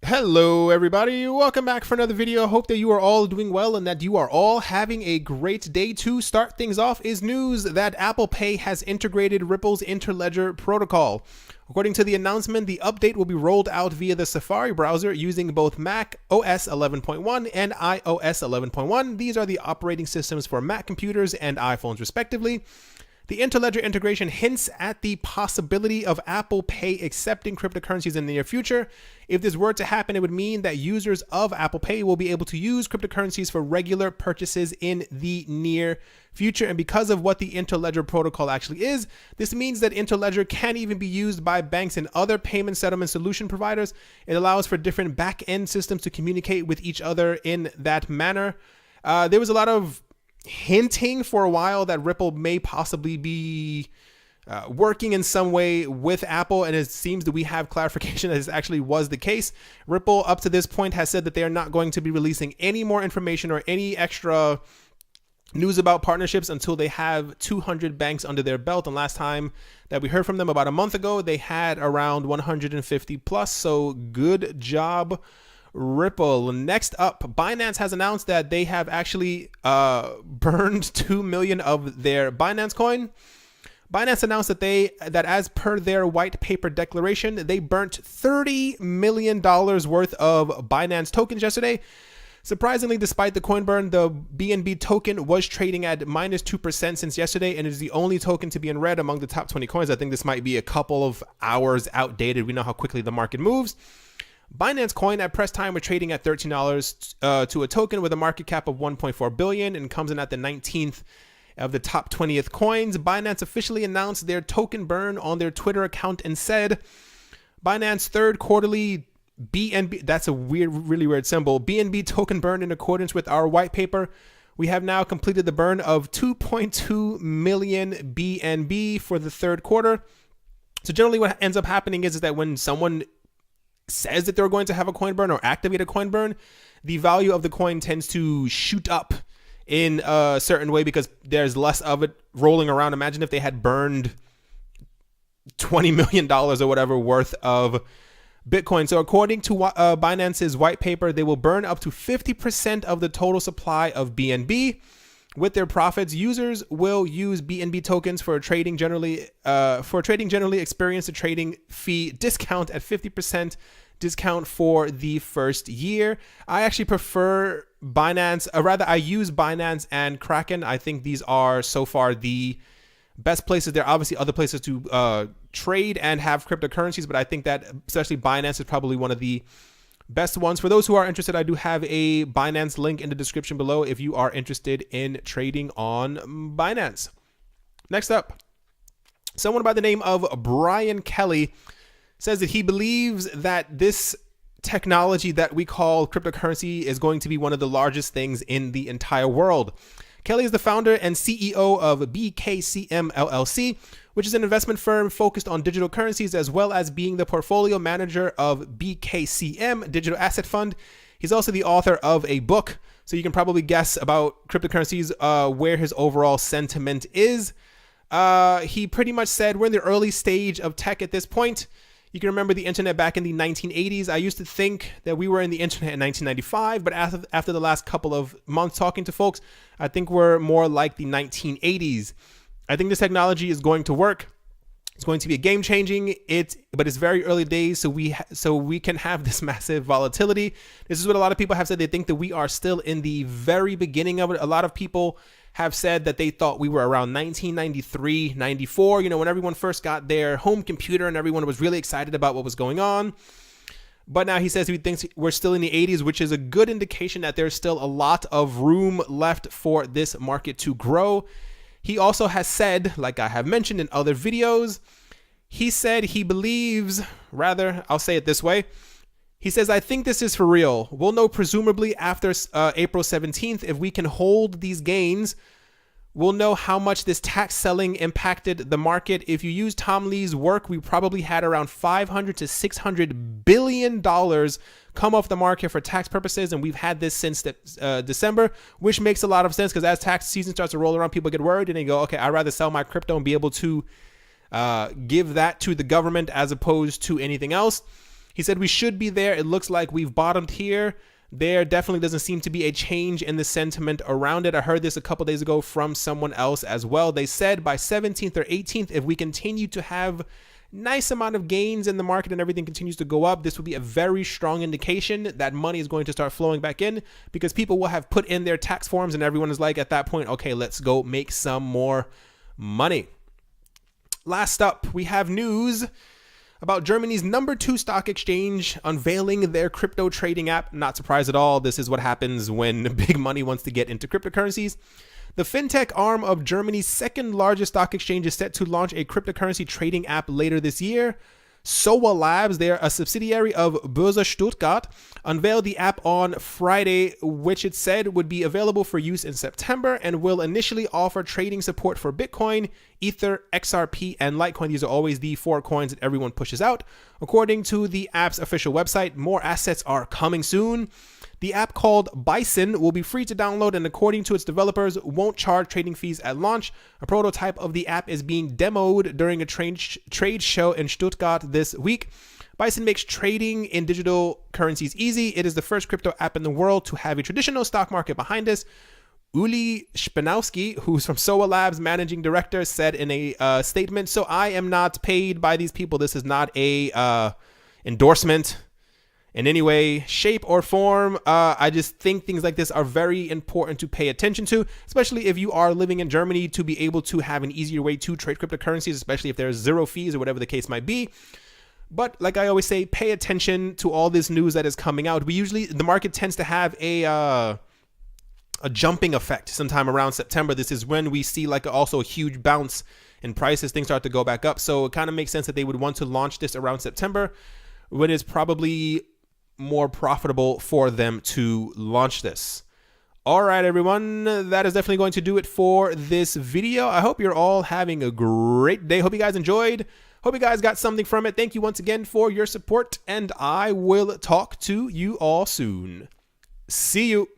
Hello everybody, welcome back for another video. Hope that you are all doing well and that you are all having a great day. To start things off is news that Apple Pay has integrated Ripple's Interledger protocol. According to the announcement, the update will be rolled out via the Safari browser using both Mac OS 11.1 and iOS 11.1. These are the operating systems for Mac computers and iPhones respectively. The Interledger integration hints at the possibility of Apple Pay accepting cryptocurrencies in the near future. If this were to happen, it would mean that users of Apple Pay will be able to use cryptocurrencies for regular purchases in the near future. And because of what the Interledger protocol actually is, this means that Interledger can even be used by banks and other payment settlement solution providers. It allows for different back-end systems to communicate with each other in that manner. There was a lot of hinting for a while that Ripple may possibly be working in some way with Apple, and it seems that we have clarification that this actually was the case. Ripple up to this point has said that they are not going to be releasing any more information or any extra news about partnerships until they have 200 banks under their belt. And last time that we heard from them about a month ago, they had around 150 plus. So good job, Ripple. Next up, Binance has announced that they have actually burned 2 million of their Binance coin. Binance announced that as per their white paper declaration, they burnt $30 million worth of Binance tokens yesterday. Surprisingly, despite the coin burn, the BNB token was trading at -2% since yesterday and is the only token to be in red among the top 20 coins. I think this might be a couple of hours outdated. We know how quickly the market moves. Binance coin at press time were trading at $13 to a token with a market cap of 1.4 billion and comes in at the 19th of the top 20th coins. Binance officially announced their token burn on their Twitter account and said, Binance third quarterly BNB, that's a really weird symbol, BNB token burn in accordance with our white paper. We have now completed the burn of 2.2 million BNB for the third quarter. So generally what ends up happening is that when someone says that they're going to have a coin burn or activate a coin burn, the value of the coin tends to shoot up in a certain way because there's less of it rolling around. Imagine if they had burned $20 million or whatever worth of Bitcoin. So according to Binance's white paper, they will burn up to 50% of the total supply of BNB. With their profits, users will use BNB tokens for trading generally experience a trading fee discount at 50% discount for the first year. I actually prefer Binance, I use Binance and Kraken. I think these are so far the best places. There are obviously other places to trade and have cryptocurrencies, but I think that especially Binance is probably one of the best ones. For those who are interested, I do have a Binance link in the description below if you are interested in trading on Binance. Next up, someone by the name of Brian Kelly says that he believes that this technology that we call cryptocurrency is going to be one of the largest things in the entire world. Kelly is the founder and CEO of BKCM LLC, which is an investment firm focused on digital currencies, as well as being the portfolio manager of BKCM Digital Asset Fund. He's also the author of a book, so you can probably guess about cryptocurrencies where his overall sentiment is. He pretty much said, we're in the early stage of tech at this point. You can remember the internet back in the 1980s. I used to think that we were in the internet in 1995, but after the last couple of months talking to folks, I think we're more like the 1980s. I think this technology is going to work. It's going to be a game changing. But it's very early days, so we can have this massive volatility. This is what a lot of people have said. They think that we are still in the very beginning of it. A lot of people have said that they thought we were around 1993, 94, when everyone first got their home computer and everyone was really excited about what was going on. But now he says he thinks we're still in the 80s, which is a good indication that there's still a lot of room left for this market to grow. He also has said, like I have mentioned in other videos, he said he believes, I'll say it this way. He says, I think this is for real. We'll know presumably after April 17th if we can hold these gains. We'll know how much this tax selling impacted the market. If you use Tom Lee's work, we probably had around $500 to $600 billion come off the market for tax purposes, and we've had this since December, which makes a lot of sense because as tax season starts to roll around, people get worried and they go, okay, I'd rather sell my crypto and be able to give that to the government as opposed to anything else. He said we should be there. It looks like we've bottomed here. There definitely doesn't seem to be a change in the sentiment around it. I heard this a couple days ago from someone else as well. They said by 17th or 18th, if we continue to have nice amount of gains in the market and everything continues to go up, this would be a very strong indication that money is going to start flowing back in, because people will have put in their tax forms and everyone is like, at that point, okay, let's go make some more money. Last up, we have news about Germany's #2 stock exchange unveiling their crypto trading app. Not surprised at all. This is what happens when big money wants to get into cryptocurrencies. The fintech arm of Germany's second largest stock exchange is set to launch a cryptocurrency trading app later this year. SOA Labs, they're a subsidiary of Börse Stuttgart, unveiled the app on Friday, which it said would be available for use in September and will initially offer trading support for Bitcoin, Ether, XRP, and Litecoin. These are always the 4 coins that everyone pushes out. According to the app's official website, more assets are coming soon. The app, called Bison, will be free to download and, according to its developers, won't charge trading fees at launch. A prototype of the app is being demoed during a trade show in Stuttgart this week. Bison makes trading in digital currencies easy. It is the first crypto app in the world to have a traditional stock market behind us. Uli Spanowski, who's from SOA Labs, managing director, said in a statement, "So I am not paid by these people. This is not a endorsement in any way, shape, or form." I just think things like this are very important to pay attention to, especially if you are living in Germany, to be able to have an easier way to trade cryptocurrencies, especially if there's 0 fees or whatever the case might be. But like I always say, pay attention to all this news that is coming out. The market tends to have a jumping effect sometime around September. This is when we see also a huge bounce in prices. Things start to go back up. So it kind of makes sense that they would want to launch this around September, when it's probably more profitable for them to launch this. All right, everyone, that is definitely going to do it for this video. I hope you're all having a great day. Hope you guys enjoyed. Hope you guys got something from it. Thank you once again for your support, and I will talk to you all soon. See you.